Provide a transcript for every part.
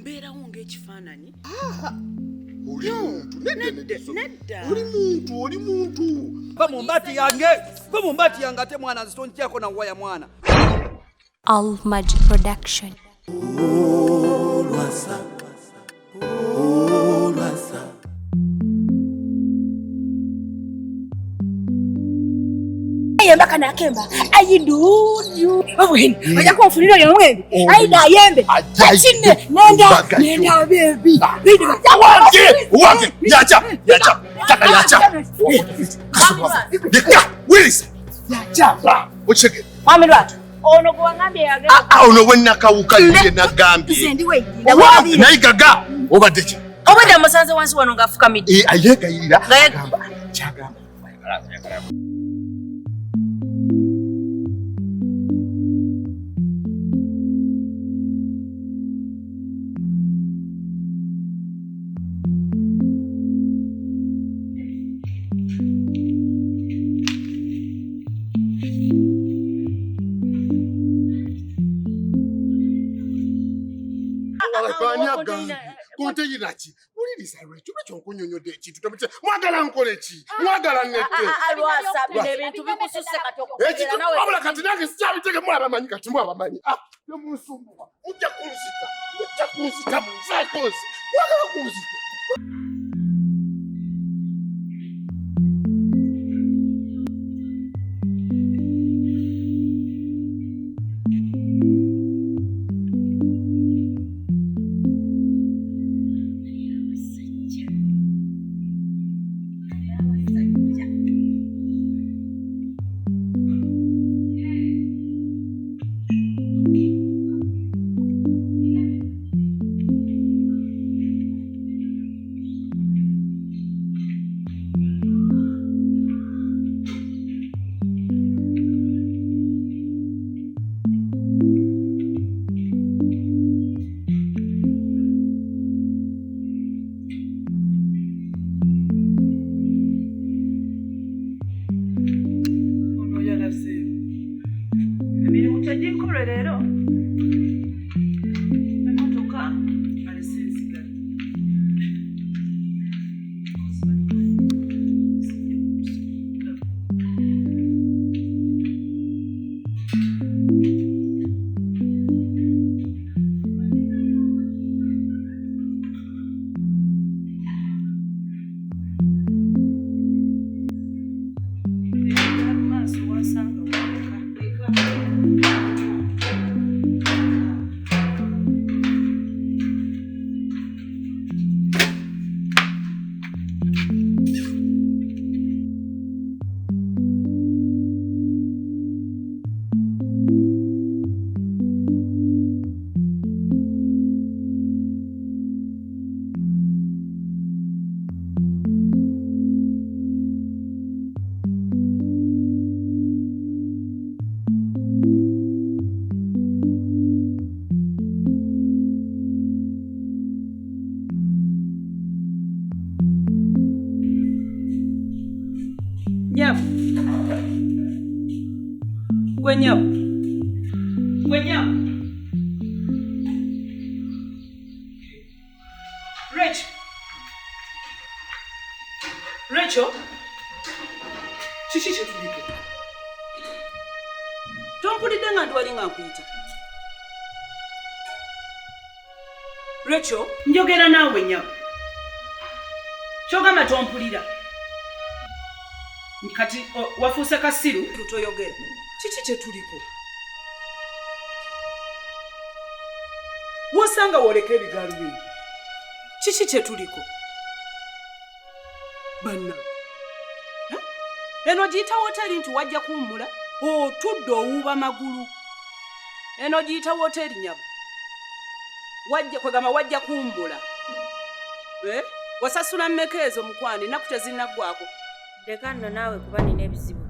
mbeerawo ng'ekifaananyi. Oli muntu. Va mu mbati yange ate mwana nzitonjako na waya mwana. ALMAGIC production. Lwasa. Yemba kana kemba ayidudu wawene aja konfunira yomwe aida yembe achine nenda baby bidi Wake yacha deka willis yacha ocheke Madrat ono kuwangambye yage ono wenna kawuka yeye nagambye sendi weyinda wabi nayigaga obadde obadde musanze wansi wano ngafuka midi ayegayirira gamba chagamba Konte yinachi ulirisa lwecho kunyonyode ekintu tamute mwagala nkole ki mwagala nette Lwasa bine bintu bikususe katoko ekyo nawe abula kati nange sikyabitege mwabamanyi kati mwabamanyi yo musumbuwa ujja kunsita muzakozi mwagala kunsita Rachel, chichi chetulike. Tompulidde nga ndwalinga nkuyita. Rachel, njogera naawe nnyabo. Kyogamba tompulira. Kati wafuuse kasiru tutoyogera. Chichi chetuliko. Wosanga woleka ebigalu bingi. Chichi chetuliko. Banna. Eno giyita woteri nti wajja kuwummula otudde owuuba magulu. Eno giyita woteri nyabo. Kwegamba wajja kuwummula. Wasasula mmeka ezo mukwano ennaku tezinnaggwako. Leka nno naawe kuba nina ebizibu.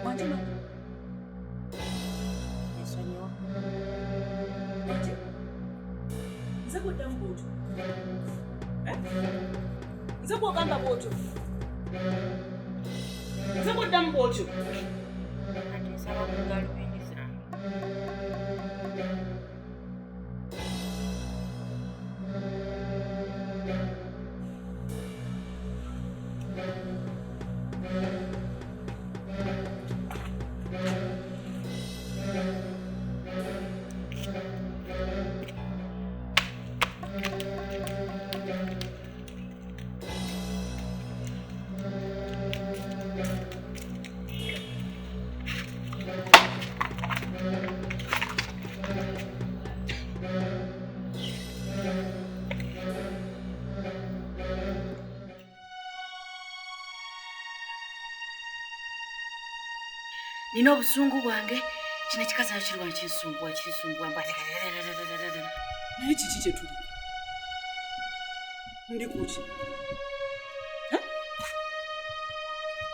Wanjino. Nsonyiwa. Nze kuddamu bw'otyo. Nze bw'ogamba bw'otyo. Nze kuddamu bw'otyo. Ate nsaba kugalu bingi zange. nina obusungu bwange kino kikazayo kiriwa kisumbwa naye kiki kye tuli ndi kuki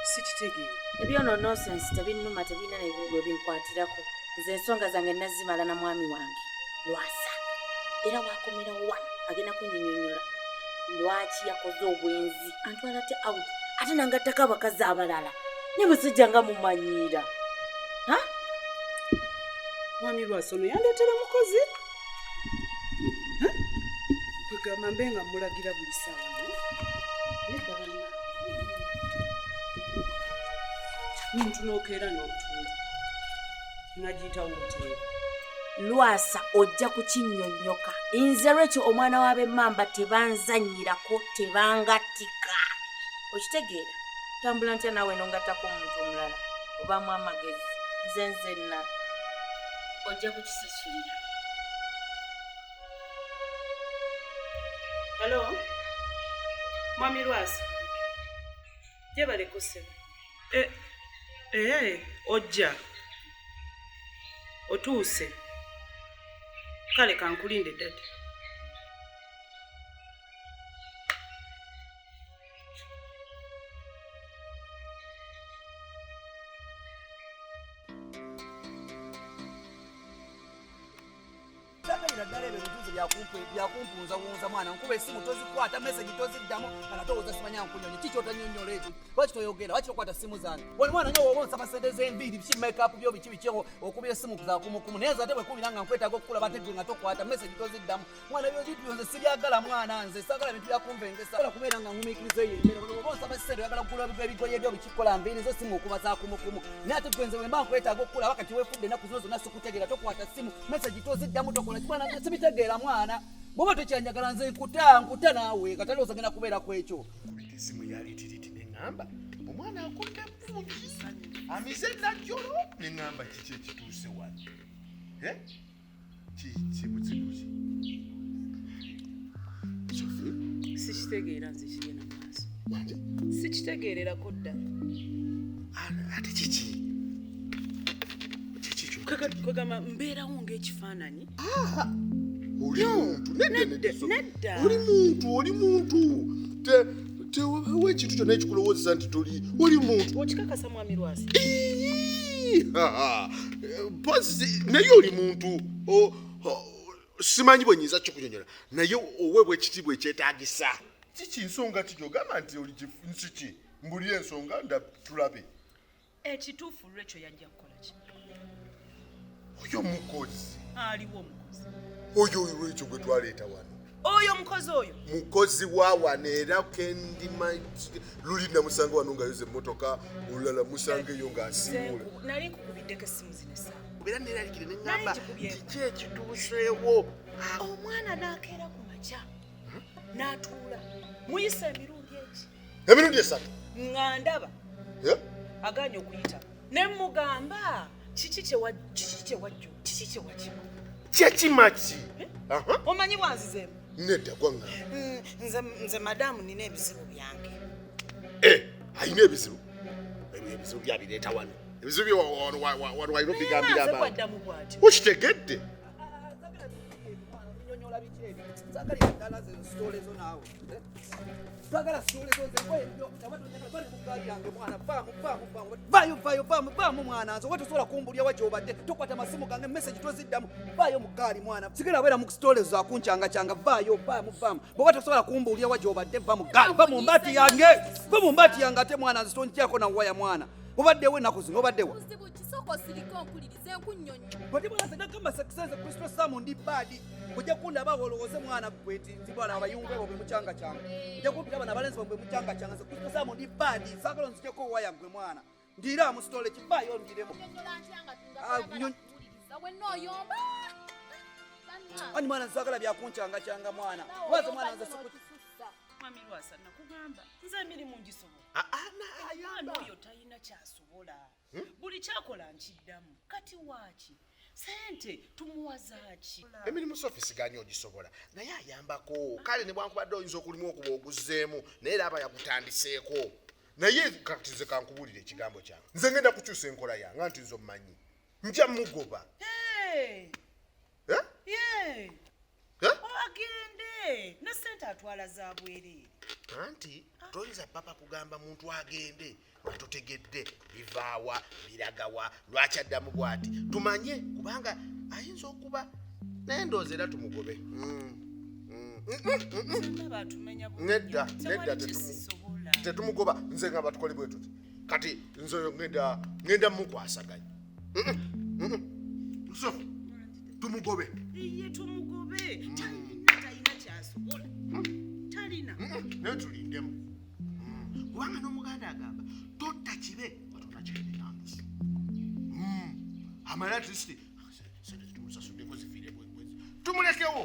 sikitegeera ebyono nonsense tebinnuma tebirina nebibwe binkwatirako nze ensonga zange nazimala na mwami wange Lwasa era wakomera wano agenda kunyinyonyola lwaki yakoze obwenzi antwala ate out ate nangattako abakazi abalala ne musajja nga mumanyiira mwami Lwasa ono yandeetera mukozi kwegamba mbe nga mulagira buli ssaawa muntu n'okeera n'otuula nagiyitawo muteera Lwasa ojja kukinnyonnyoka nze lwekyo omwana w'ab'emmamba tebanzannyirako tebangattika okitegeera tambula ntya naawe nongattako omuntu omulala obaamu amagezi nze nzenna ojja kukisasulira. Halo mwami Lwasa jebaleko ssebo ojja otuuse kale kankulinde ddala byakumpunzawunza mwana nkuba esimu tozikwata meseji toziddamu kana towooza simanya nkunyonyi kiki otanyonyola ekyo lwaki toyogera lwaki tokwata simu zange wali mwana nga woba onsaba sente z'enviiri biki makeup byo biki okubira esimu zakumukumu naye nze ate bwekubira nga nkwetaaga okukulaba ate gwe nga tokwata meseji toziddamu mwana ebintu byonze sibyagala mwana nze saagala bintu byakunvengesa ola kubeera nga nkumiikiriza eyo emmere oba onsaba sente oyagala kugula ebigoye byo bikikola nviiri zo simu okuba zakumukumu naye ate gwe nze bwe mba nkwetaaga okukulaba kati weefudde ennaku zino zonna sikutegeera tokwata simu meseji toziddamu tokola kimwana sibitegeera mwana bwoba tokyanjagala nze nkuta naawe katali osagenda kubeera ku ekyo esimu yalitiriti neŋŋamba omwana akola evungi amize najjolo neŋŋamba kiki ekituuse wano kiki muzibuki Sophie sikitegeera nze kigenda maaso sikitegeererako dda ate kiki kwegamba mbeerawo ng'ekifaananyi oli muntu nedda oli muntu tewabawo ekintu kyonna ekikulowoozesa nti toli oli muntu okikakasa mwami Lwasa naye oli muntu simanyi bwenyinza kikunyonyola naye oweebwa ekitiibwa ekyetaagisa kiki nsonga kiki ogamba nti oli nsiki mbuli ensonga nda tulabe ekituufu lwekyo yajja kukola ki oyo mukozi aliwo omukozi oyo lwekyo gwe twaleeta wano oyo mukozi oyo mukozi wa wano era kendima luli namusanga wano ng'ayoza emmotoka olulala musanga eyo ng'asiibula nali nkukubiddeko essimu zino essaawa era neeralikire neŋŋamba kiki ekituuseewo omwana n'akeera ku makya n'atuula muyisa emirundi eki emirundi esatu nga ndaba aganye okuyita ne mugamba kiki kyewajjo kyekimaki omanyi bwanzizeemu nedda gwaŋŋamba nze madamu nina ebizibu byange ayina ebizibu byabireeta wano ebizibu byewano walina obigambira abantu gwaddamu bwatyo okitegedde vaamu mwana nze wetosobola kumbulya wagyobadde tokwata masimu gange meseji toziddamu vaayo mugaali mwana sigera beera mu sitole zakuncangacyanga vaayo vaamu bwoba tosobola kumbulya wagyobadde va mugaali va mu mbaati yange ate mwana nze tonkyako nawaya mwana obaddewo ennaku zino obaddewo nagamba sekisenze kristo samu ndi baadi ojja kundaba olowooze mwana gweti nzibwana abayungu ebo bwe mucangacanga ojja kumpiraba nabalenzi bwe mucangacanga nze kristo samu ndi baadi saagala onzikyeko waya gwe mwana ndiira mu sitole kivaayo ndiremu ani mwana nsaagala byakuncangacanga mwana waze mwana nze mwami Lwasa nakugamba nze emirimu ngisobola omwana oyo talina kyasobola buli kyakola nkiddamu kati waaki sente tumuwazaaki emirimu Sophie siganye ogisobola naye ayambako kale ne bwankubadde oyinza okulimu okuba oguzzeemu naye era aba yagutandiseeko naye kati nze kankubulira ekigambo kyange nze ngenda kukyusa enkola yange nti nze omumanyi nja mugoba agende ne sente atwala za bwereere anti toyinza papa kugamba muntu agende nga totegedde bivaawa biragawa lwaki addamu bw'ati tumanye kubanga ayinza okuba naye ndowooza era tumugobe nedda tetumugoba nze nga batukole bwe tuti kati nze ngenda mukwasaganya Sophie tumugobe iye tumugobe talina kyasobola talina naye tulindemu kubanga n'omuganda agamba totta kibe watona kirebe yandusu amala atlisti sente tumusasulde nkozifiire bwekwezi tumulekewo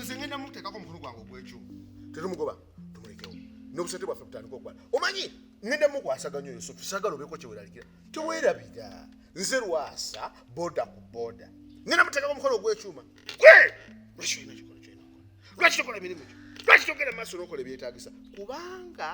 nze ngenda muteekako omukono gwange ogw'ekyuma tetumugoba tumulekewo n'obusente bwaffe butandika okukwala omanyi ngenda mukwasaganya oyo so tusagala obeeko kyeweeralikira teweerabira nze Lwasa boda ku boda ngenda muteekako omukono ogw'ekyuma lwaki olina kikola kyolina okola lwaki tokola mirimu gyo lwaki togenda mu maaso n'okola ebyetaagisa kubanga